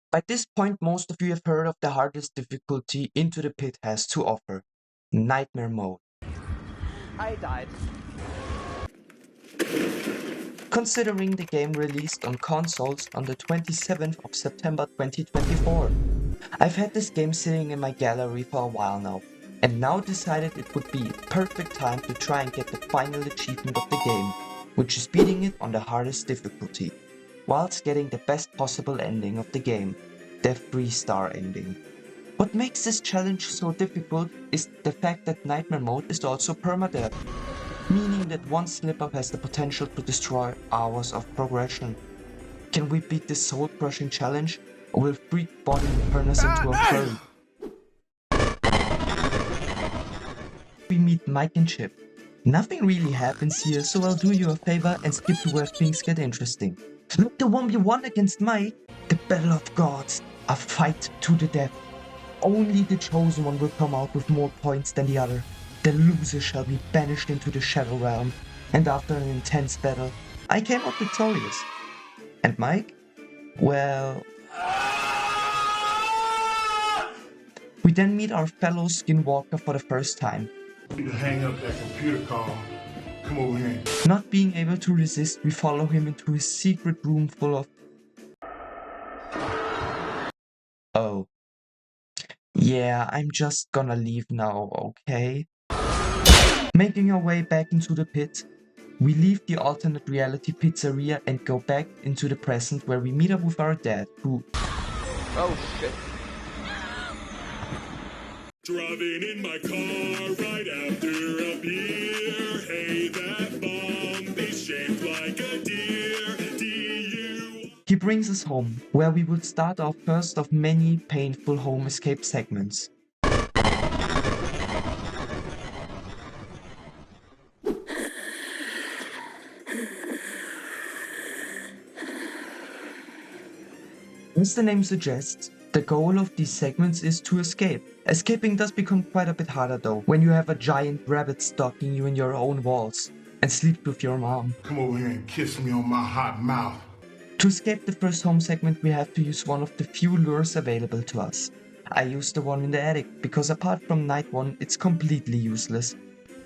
By this point, most of you have heard of the hardest difficulty Into the Pit has to offer, Nightmare Mode. I died. Considering the game released on consoles on the 27th of September 2024. I've had this game sitting in my gallery for a while now, and now decided it would be perfect time to try and get the final achievement of the game, which is beating it on the hardest difficulty, whilst getting the best possible ending of the game, the 3-star ending. What makes this challenge so difficult is the fact that Nightmare Mode is also permadeath, meaning that one slip-up has the potential to destroy hours of progression. Can we beat this soul-crushing challenge, or will Freak Body turn us into a furry? We meet Mike and Chip. Nothing really happens here, so I'll do you a favor and skip to where things get interesting. Look, the 1v1 against Mike, the battle of gods, a fight to the death. Only the chosen one will come out with more points than the other. The loser shall be banished into the Shadow Realm, and after an intense battle, I came out victorious. And Mike? Well... We then meet our fellow Skinwalker for the first time. You need to hang up that computer call. Come over here. Not being able to resist, we follow him into his secret room full of... Oh. Yeah, I'm just gonna leave now, okay? Making our way back into the pit, we leave the alternate reality pizzeria and go back into the present where we meet up with our dad, who... Oh shit. Driving in my car right after a beer. Hey, that bomb is shaped like a deer. D-U. He brings us home, where we would start our first of many painful home escape segments. As the name suggests, the goal of these segments is to escape. Escaping does become quite a bit harder though, when you have a giant rabbit stalking you in your own walls, and sleep with your mom. Come over here and kiss me on my hot mouth. To escape the first home segment, we have to use one of the few lures available to us. I used the one in the attic, because apart from night one, it's completely useless.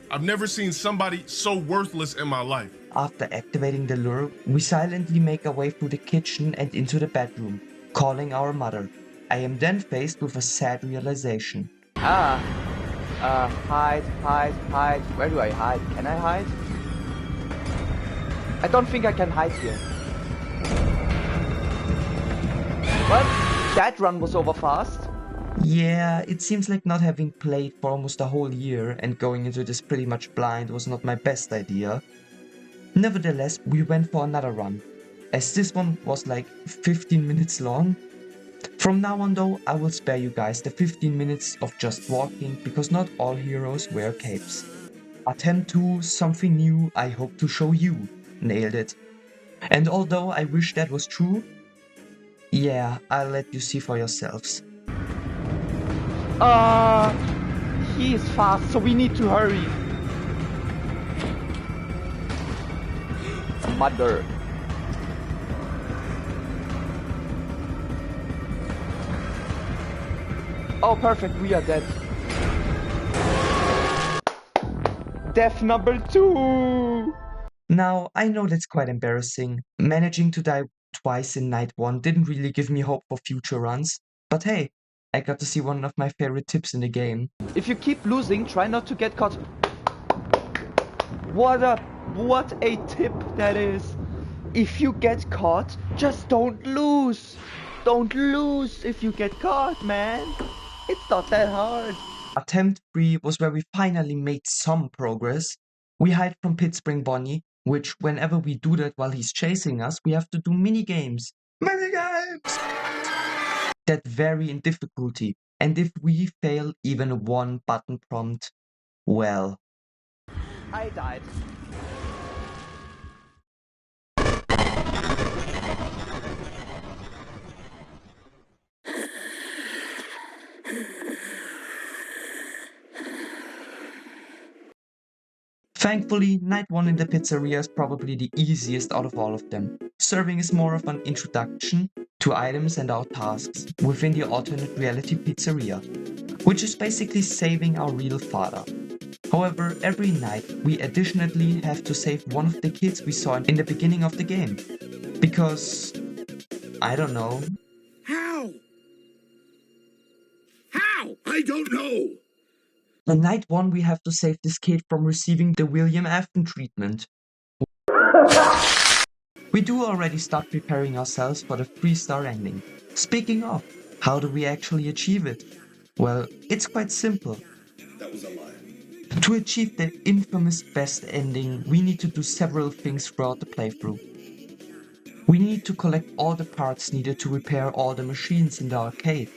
I've never seen somebody so worthless in my life. After activating the lure, we silently make our way through the kitchen and into the bedroom, calling our mother. I am then faced with a sad realization. Hide. Where do I hide? Can I hide? I don't think I can hide here. What? That run was over fast. Yeah, it seems like not having played for almost a whole year and going into this pretty much blind was not my best idea. Nevertheless, we went for another run, as this one was like 15 minutes long. From now on though, I will spare you guys the 15 minutes of just walking, because not all heroes wear capes. Attempt 2, something new, I hope to show you. Nailed it. And although I wish that was true, yeah, I'll let you see for yourselves. He is fast, so we need to hurry. Mother. Oh, perfect, we are dead. Death number 2! Now, I know that's quite embarrassing. Managing to die twice in night 1 didn't really give me hope for future runs, but hey, I got to see one of my favorite tips in the game. If you keep losing, try not to get caught. What a tip that is. If you get caught, just don't lose. Don't lose if you get caught, man. It's not that hard. Attempt 3 was where we finally made some progress. We hide from Pitspring Bonnie, which whenever we do that while he's chasing us, we have to do minigames. Minigames! That vary in difficulty, and if we fail even one button prompt, well... I died. Thankfully, night 1 in the pizzeria is probably the easiest out of all of them. Serving is more of an introduction to items and our tasks within the alternate reality pizzeria, which is basically saving our real father. However, every night we additionally have to save one of the kids we saw in the beginning of the game. Because, I don't know. How? How? I don't know. On night 1 we have to save this kid from receiving the William Afton treatment. We do already start preparing ourselves for the 3-star ending. Speaking of, how do we actually achieve it? Well, it's quite simple. That was a lie. To achieve the infamous best ending, we need to do several things throughout the playthrough. We need to collect all the parts needed to repair all the machines in the arcade.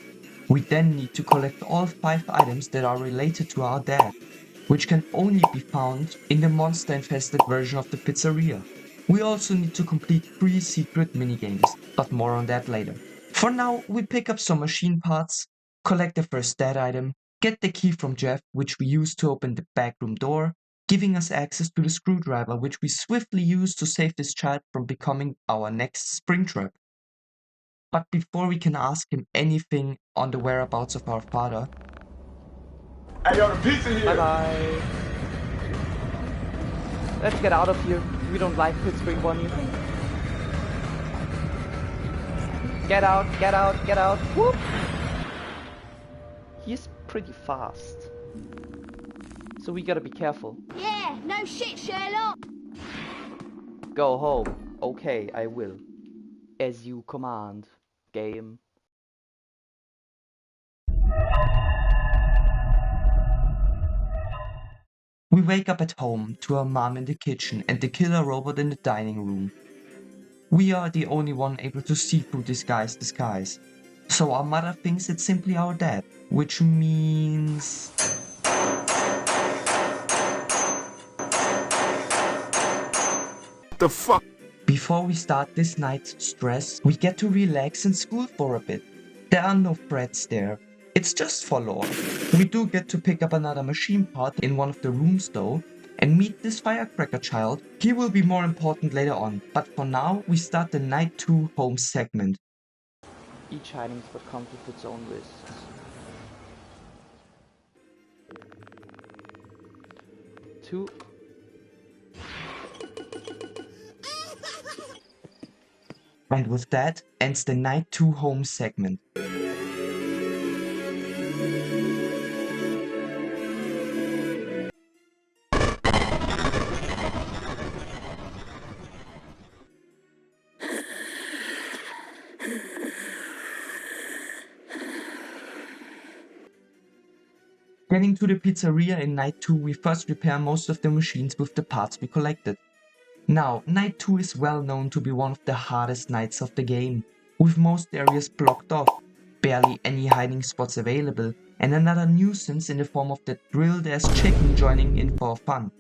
We then need to collect all 5 items that are related to our dad, which can only be found in the monster-infested version of the pizzeria. We also need to complete 3 secret minigames, but more on that later. For now, we pick up some machine parts, collect the first dad item, get the key from Jeff, which we use to open the backroom door, giving us access to the screwdriver, which we swiftly use to save this child from becoming our next Springtrap. But before we can ask him anything on the whereabouts of our father, Hey, yo, the pizza here. Bye-bye. Let's get out of here. We don't like Pittsburgh Bunny. Get out, get out, get out. Whoop! He's pretty fast. So we gotta be careful. Yeah, no shit, Sherlock. Go home. Okay, I will. As you command. Game. we wake up at home to our mom in the kitchen and the killer robot in the dining room. We are the only one able to see through this guy's disguise. So our mother thinks it's simply our dad, which means... The fuck? Before we start this night's stress, we get to relax in school for a bit. There are no threats there. It's just for lore. We do get to pick up another machine part in one of the rooms though, and meet this firecracker child. He will be more important later on, but for now we start the Night 2 home segment. Each hiding spot comes with its own risks. Two. And with that ends the Night 2 home segment. Getting to the pizzeria in Night 2, we first repair most of the machines with the parts we collected. Now, Night 2 is well known to be one of the hardest nights of the game, with most areas blocked off, barely any hiding spots available, and another nuisance in the form of the drilled-ass chicken joining in for fun.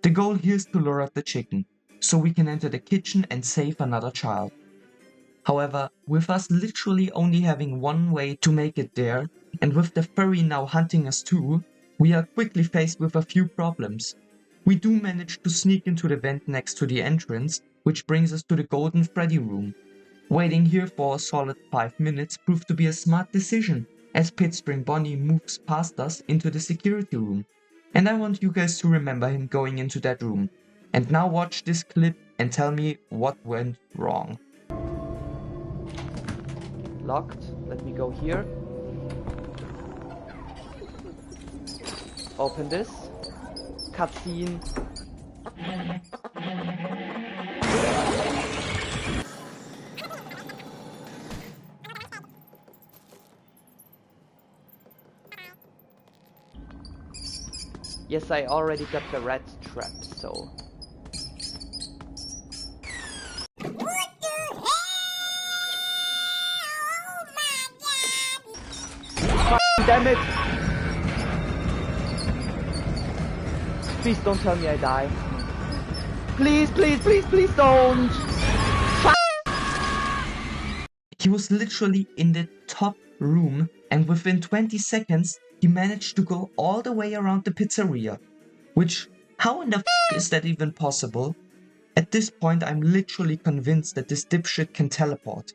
The goal here is to lure out the chicken, so we can enter the kitchen and save another child. However, with us literally only having one way to make it there, and with the furry now hunting us too, we are quickly faced with a few problems. We do manage to sneak into the vent next to the entrance, which brings us to the Golden Freddy room. Waiting here for a solid 5 minutes proved to be a smart decision, as Pittsburgh Bonnie moves past us into the security room. And I want you guys to remember him going into that room. And now watch this clip and tell me what went wrong. Locked. Let me go here. Open this. Cutscene. Yes, I already got the rat trap, so... Damn it! Please don't tell me I die. Please, please, please, please don't! He was literally in the top room, and within 20 seconds he managed to go all the way around the pizzeria. Which, how in the f is that even possible? At this point I'm literally convinced that this dipshit can teleport.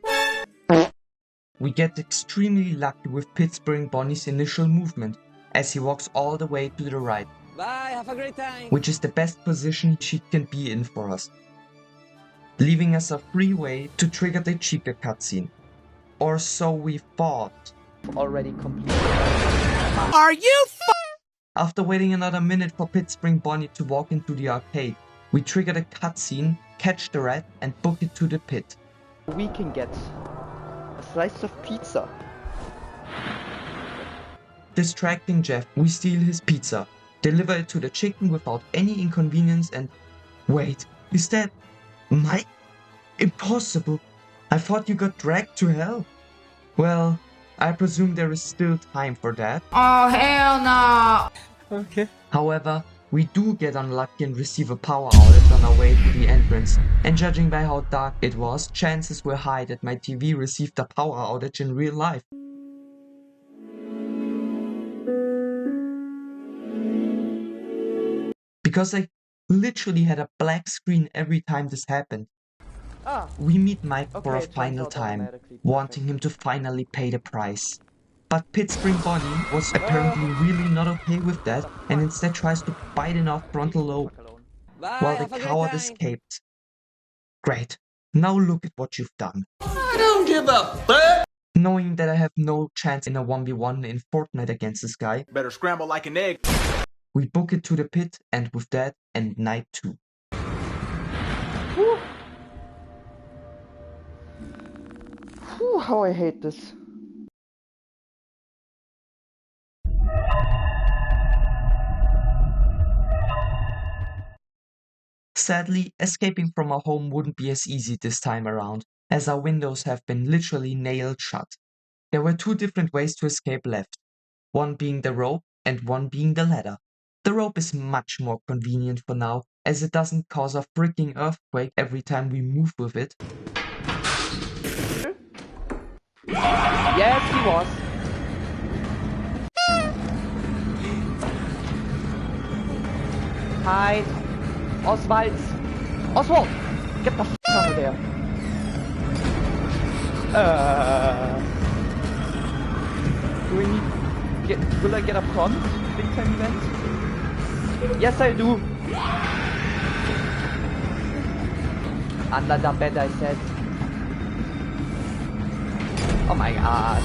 we get extremely lucky with Pittsburgh Bonnie's initial movement, as he walks all the way to the right. Bye, have a great time. Which is the best position she can be in for us, leaving us a free way to trigger the Chica cutscene. Or so we thought. Already completed. Are you After waiting another minute for Pittsburgh Bonnie to walk into the arcade, we trigger the cutscene, catch the rat, and book it to the pit. We can get a slice of pizza. Distracting Jeff, we steal his pizza, deliver it to the chicken without any inconvenience and... Wait, is that... Mike? Impossible! I thought you got dragged to hell. Well, I presume there is still time for that. Oh, hell no! Okay. However, we do get unlucky and receive a power outage on our way to the entrance, and judging by how dark it was, chances were high that my TV received a power outage in real life. Because I literally had a black screen every time this happened. We meet Mike for a Okay, it turns final out time, automatically wanting him to finally pay the price. But Pittsburgh Bonnie was apparently really not okay with that and instead tries to bite in our frontal lobe, Bye, while the have a great coward time. escaped. Great, now look at what you've done. I don't give a fuck. Knowing that I have no chance in a 1v1 in Fortnite against this guy, Better scramble like an egg. we book it to the pit, and with that, end night 2. Whew. Whew, how I hate this. Sadly, escaping from our home wouldn't be as easy this time around, as our windows have been literally nailed shut. There were 2 different ways to escape left, one being the rope and one being the ladder. The rope is much more convenient for now, as it doesn't cause a freaking earthquake every time we move with it. Yes, he was. Hide. Oswalds. Oswald! Get the f out of there. Do we need... Will I get a prompt? Big time event? Yes, I do. Under the bed, I said. Oh my god.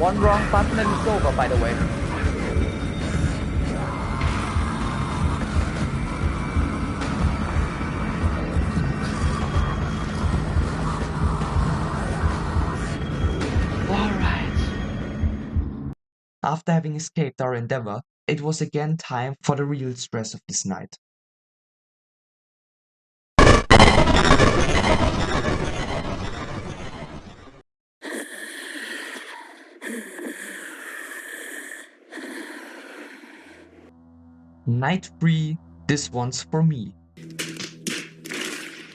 One wrong button and it's over, by the way. After having escaped our endeavor, it was again time for the real stress of this night. Night 3, this one's for me.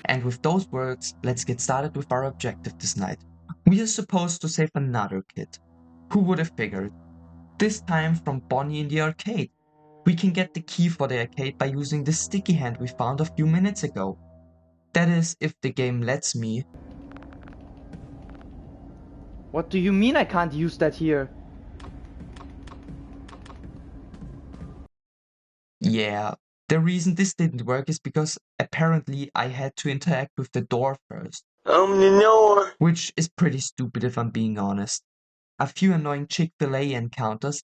And with those words, let's get started with our objective this night. We are supposed to save another kid. Who would have figured? This time from Bonnie in the arcade. We can get the key for the arcade by using the sticky hand we found a few minutes ago. That is, if the game lets me. What do you mean I can't use that here? Yeah, the reason this didn't work is because apparently I had to interact with the door first. No. Which is pretty stupid if I'm being honest. A few annoying Chick-fil-A encounters.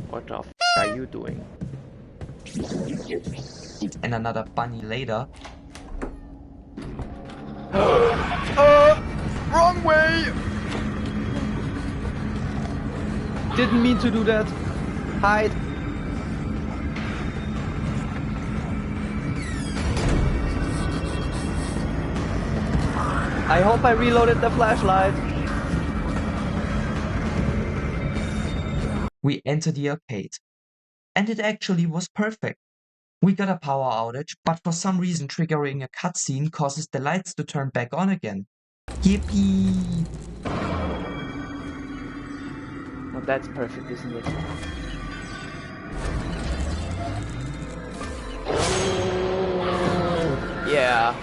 What the f are you doing? And another bunny later. Wrong way! Didn't mean to do that. Hide. I hope I reloaded the flashlight. We enter the arcade. And it actually was perfect. We got a power outage, but for some reason triggering a cutscene causes the lights to turn back on again. Yippee! Well, that's perfect, isn't it? yeah.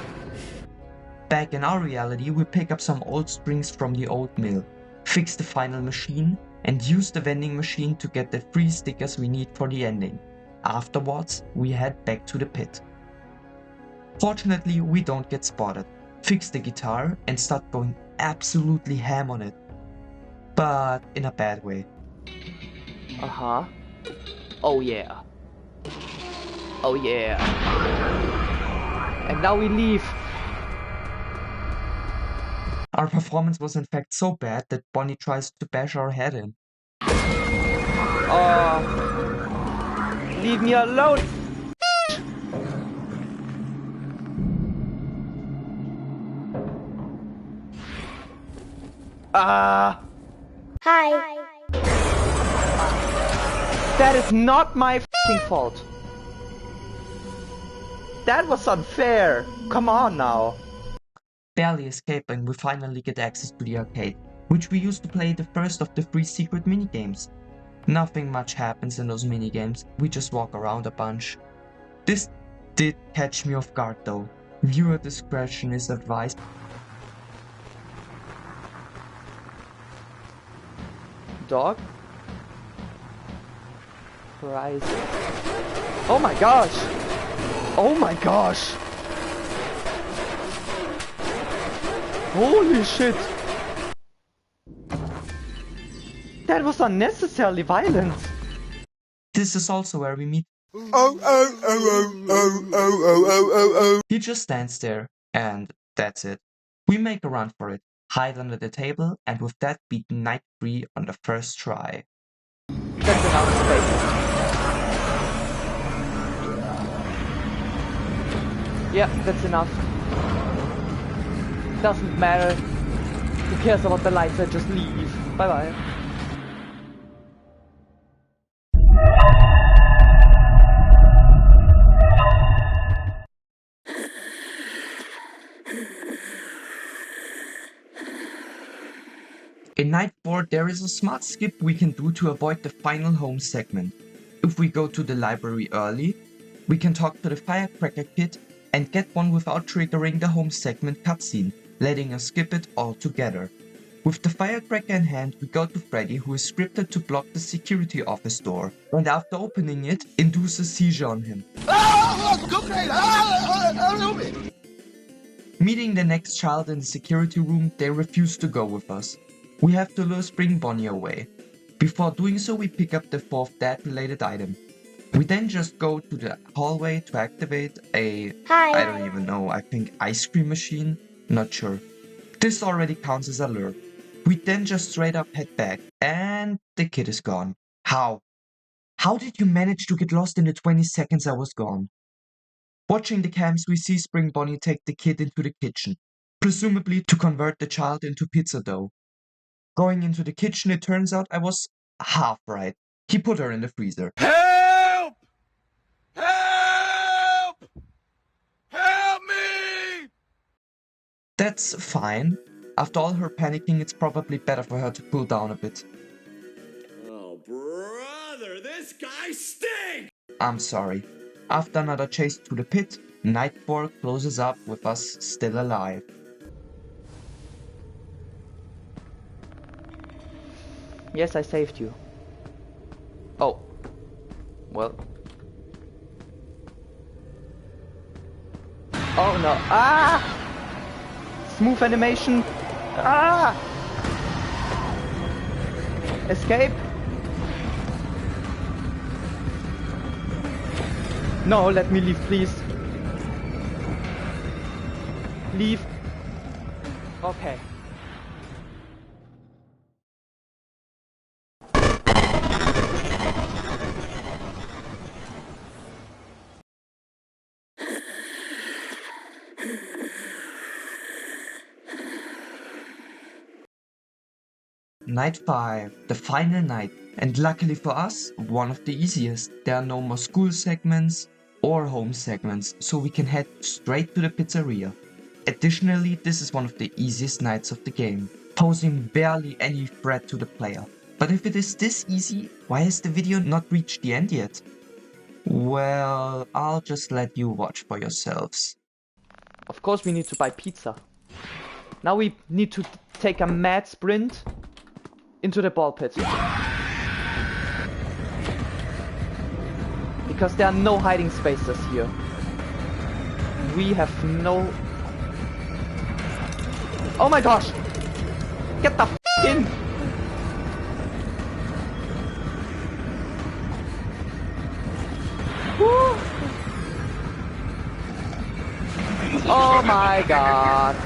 Back in our reality, we pick up some old springs from the old mill, fix the final machine, and use the vending machine to get the free stickers we need for the ending. Afterwards, we head back to the pit. Fortunately, we don't get spotted, fix the guitar, and start going absolutely ham on it. But in a bad way. Uh-huh. Oh yeah. Oh yeah. And now we leave. Our performance was in fact so bad that Bonnie tries to bash our head in. Leave me alone. Hi. That is not my f***ing fault. That was unfair. Come on now. Barely escaping, we finally get access to the arcade, which we use to play the first of the 3 secret minigames. Nothing much happens in those minigames, we just walk around a bunch. This did catch me off guard though. Viewer discretion is advised. Dog? Prize. Oh my gosh! Oh my gosh! Holy shit! That was unnecessarily violent! This is also where we meet. He just stands there, and that's it. We make a run for it, hide under the table, and with that beat night 3 on the first try. That's enough space. Yeah, that's enough. Doesn't matter. Who cares about the lights? I just leave. Bye bye. In night 4, there is a smart skip we can do to avoid the final home segment. If we go to the library early, we can talk to the firecracker kid and get one without triggering the home segment cutscene, letting us skip it altogether. With the firecracker in hand, we go to Freddy, who is scripted to block the security office door, and after opening it, induce a seizure on him. Meeting the next child in the security room, they refuse to go with us. We have to lure Spring Bonnie away. Before doing so, we pick up the 4th dad-related item. We then just go to the hallway to activate a, I don't even know, I think ice cream machine? Not sure. This already counts as a lure. We then just straight up head back, and the kid is gone. How? How did you manage to get lost in the 20 seconds I was gone? Watching the cams, we see Spring Bonnie take the kid into the kitchen, presumably to convert the child into pizza dough. Going into the kitchen, it turns out I was half right. He put her in the freezer. Help! Help! Help me! That's fine. After all her panicking, it's probably better for her to cool down a bit. Oh, brother, this guy stinks! I'm sorry. After another chase to the pit, night 4 closes up with us still alive. Yes, I saved you. Oh. Well. Oh no. Ah! Smooth animation. Ah! Escape. No, let me leave, please. Leave. Okay. Night 5, the final night, and luckily for us, one of the easiest. There are no more school segments or home segments, so we can head straight to the pizzeria. Additionally, this is one of the easiest nights of the game, posing barely any threat to the player. But if it is this easy, why has the video not reached the end yet? Well, I'll just let you watch for yourselves. Of course we need to buy pizza. Now we need to take a mad sprint into the ball pit. Because there are no hiding spaces here. We have no... Oh my gosh! Get the f*** in! Woo. Oh my god!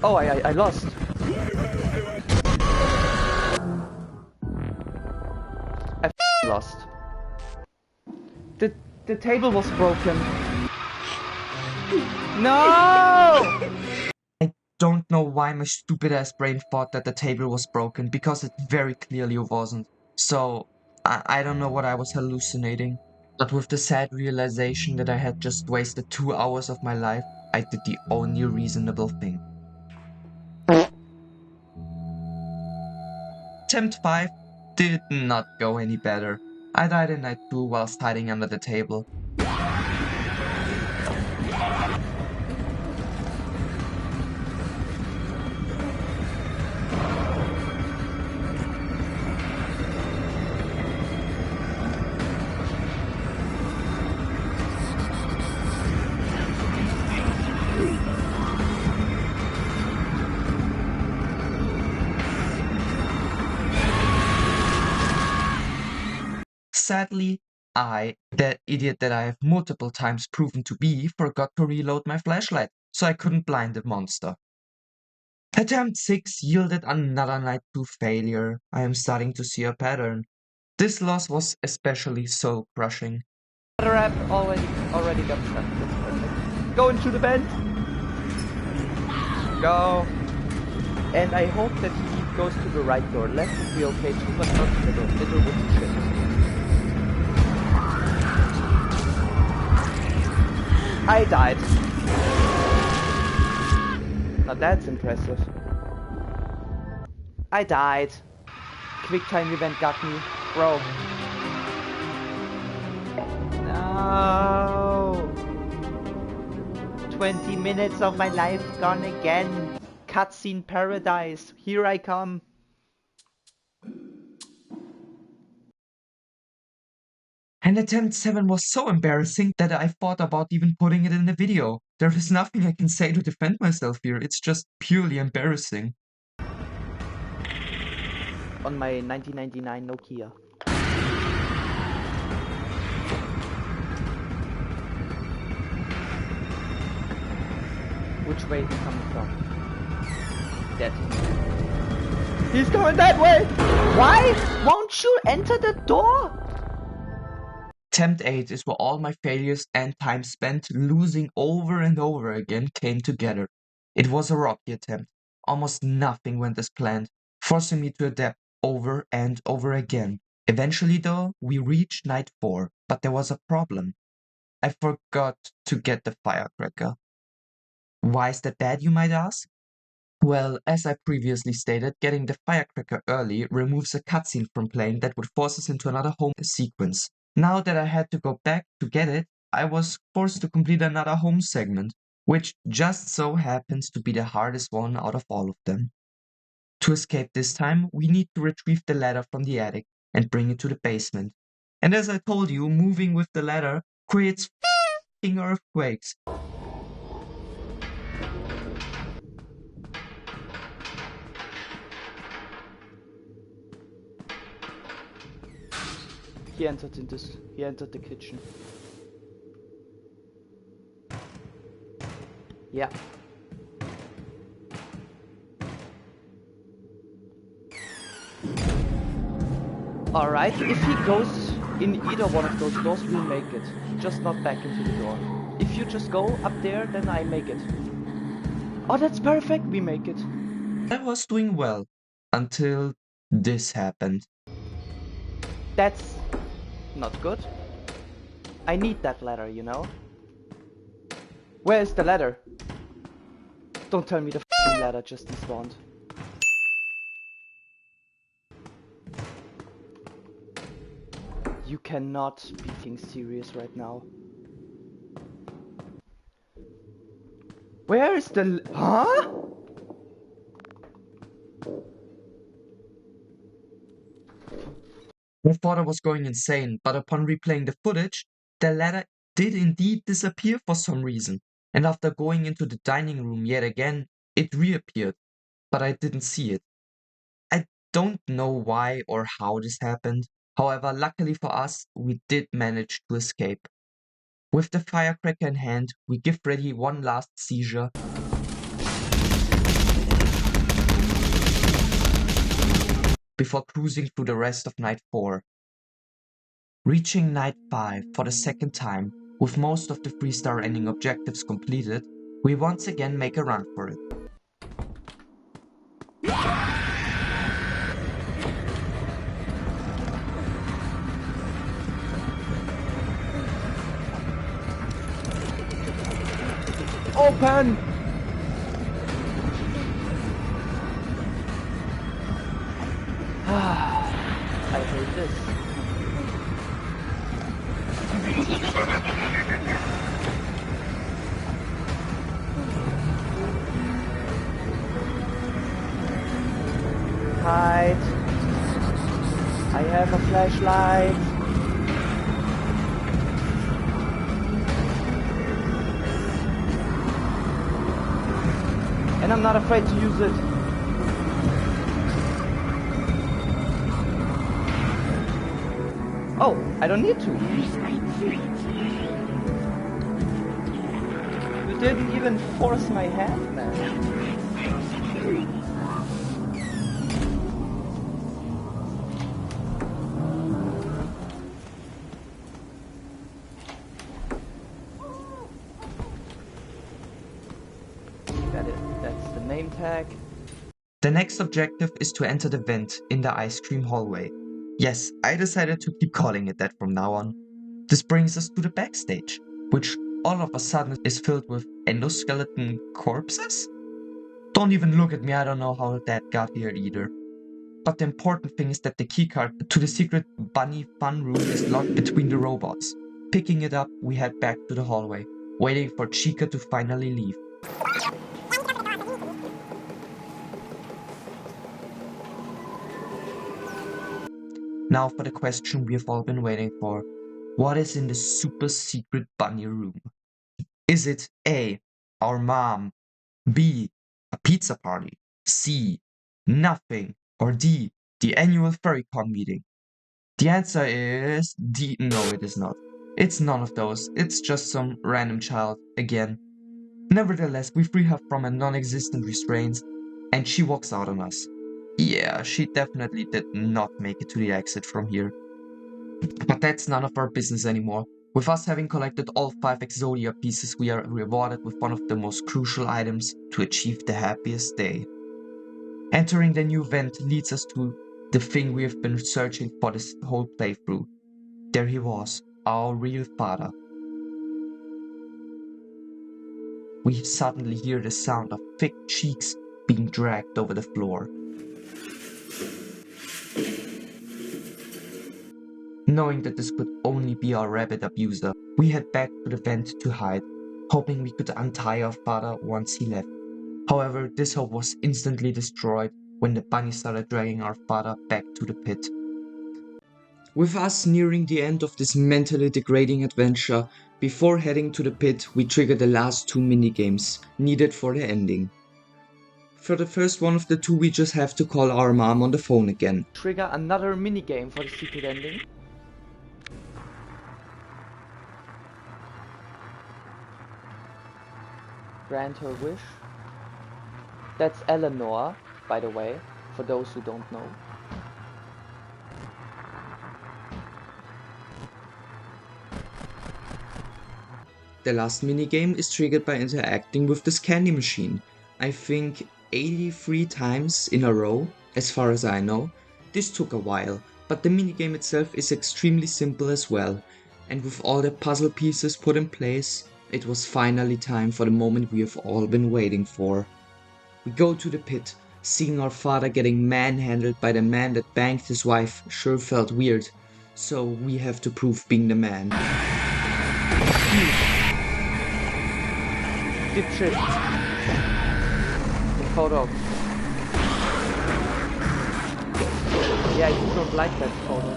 Oh, I lost. I lost. The table was broken. No! I don't know why my stupid ass brain thought that the table was broken, because it very clearly wasn't. So, I don't know what I was hallucinating. But with the sad realization that I had just wasted 2 hours of my life, I did the only reasonable thing. Attempt 5 did not go any better. I died in night 2 whilst hiding under the table. Sadly, I, that idiot that I have multiple times proven to be, forgot to reload my flashlight, so I couldn't blind the monster. Attempt 6 yielded another night 2 failure. I am starting to see a pattern. This loss was especially soul crushing. The rap already got stuck. That's perfect. Go into the bend. Go. And I hope that he goes to the right door. Left would be okay too, but not middle. Middle would be shit. I died. Now that's impressive. I died. Quick time event got me. Bro. No. 20 minutes of my life gone again. Cutscene paradise. Here I come. And attempt 7 was so embarrassing that I thought about even putting it in the video. There is nothing I can say to defend myself here, it's just purely embarrassing. On my 1999 Nokia. Which way is he coming from? That. He's coming that way! Why won't you enter the door? Attempt 8 is where all my failures and time spent losing over and over again came together. It was a rocky attempt. Almost nothing went as planned, forcing me to adapt over and over again. Eventually though, we reached night 4, but there was a problem. I forgot to get the firecracker. Why is that bad, you might ask? Well, as I previously stated, getting the firecracker early removes a cutscene from playing that would force us into another home sequence. Now that I had to go back to get it, I was forced to complete another home segment, which just so happens to be the hardest one out of all of them. To escape this time, we need to retrieve the ladder from the attic and bring it to the basement. And as I told you, moving with the ladder creates f***ing earthquakes. He entered the kitchen. Yeah. Alright, if he goes in either one of those doors, we'll make it. Just not back into the door. If you just go up there, then I make it. Oh, that's perfect, we make it. I was doing well, until this happened. That's not good. I need that ladder, you know? Where's the ladder? Don't tell me the f***ing ladder just despawned. You cannot be being serious right now. Where is the... Huh? I thought I was going insane, but upon replaying the footage, the ladder did indeed disappear for some reason. And after going into the dining room yet again, it reappeared, but I didn't see it. I don't know why or how this happened. However, luckily for us, we did manage to escape. With the firecracker in hand, we give Freddy one last seizure. Before cruising through the rest of night 4. Reaching night 5 for the second time, with most of the 3-star ending objectives completed, we once again make a run for it. Open! I hate this. Hide. I have a flashlight. And I'm not afraid to use it. Oh, I don't need to. You didn't even force my hand, man. That's the name tag. The next objective is to enter the vent in the ice cream hallway. Yes, I decided to keep calling it that from now on. This brings us to the backstage, which all of a sudden is filled with endoskeleton corpses? Don't even look at me, I don't know how that got here either. But the important thing is that the keycard to the secret bunny fun room is locked between the robots. Picking it up, we head back to the hallway, waiting for Chica to finally leave. Now for the question we have all been waiting for. What is in the super secret bunny room? Is it A, our mom, B, a pizza party, C, nothing, or D, the annual FurryCon meeting? The answer is D. No, it is not. It's none of those. It's just some random child again. Nevertheless, we free her from a non-existent restraints and she walks out on us. Yeah, she definitely did not make it to the exit from here. But that's none of our business anymore. With us having collected all 5 Exodia pieces, we are rewarded with one of the most crucial items to achieve the happiest day. Entering the new vent leads us to the thing we have been searching for this whole playthrough. There he was, our real father. We suddenly hear the sound of thick cheeks being dragged over the floor. Knowing that this could only be our rabbit abuser, we head back to the vent to hide, hoping we could untie our father once he left. However, this hope was instantly destroyed when the bunny started dragging our father back to the pit. With us nearing the end of this mentally degrading adventure, before heading to the pit, we trigger the last 2 minigames needed for the ending. For the first one of the 2, we just have to call our mom on the phone again. Trigger another minigame for the secret ending. Grant her wish. That's Eleanor, by the way, for those who don't know. The last minigame is triggered by interacting with this candy machine. I think 83 times in a row, as far as I know. This took a while, but the minigame itself is extremely simple as well. And with all the puzzle pieces put in place, it was finally time for the moment we have all been waiting for. We go to the pit. Seeing our father getting manhandled by the man that banged his wife sure felt weird. So we have to prove being the man. Dipshit. The photo. Yeah, you don't like that photo.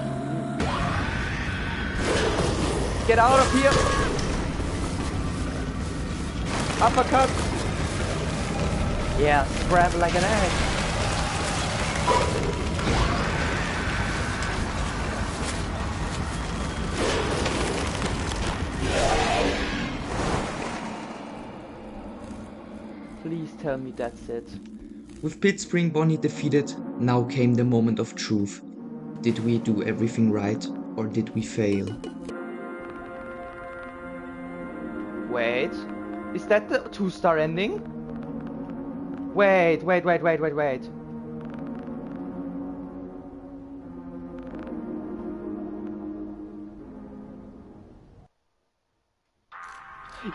Get out of here! Uppercut! Yeah, scrap like an egg. Please tell me that's it. With Pit Spring Bonnie defeated, now came the moment of truth. Did we do everything right, or did we fail? Wait, is that the 2-star ending? Wait.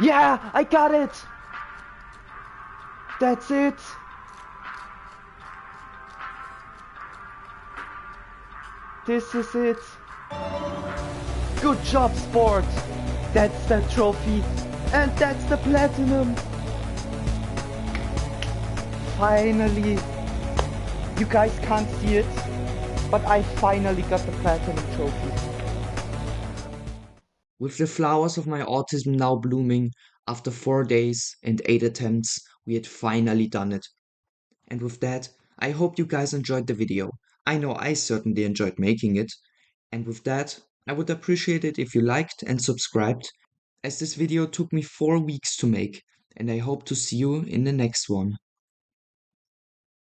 Yeah, I got it! That's it! This is it! Good job, sport! That's the trophy! And that's the platinum! Finally! You guys can't see it, but I finally got the platinum trophy. With the flowers of my autism now blooming, after 4 days and 8 attempts, we had finally done it. And with that, I hope you guys enjoyed the video. I know I certainly enjoyed making it. And with that, I would appreciate it if you liked and subscribed, as this video took me 4 weeks to make, and I hope to see you in the next one.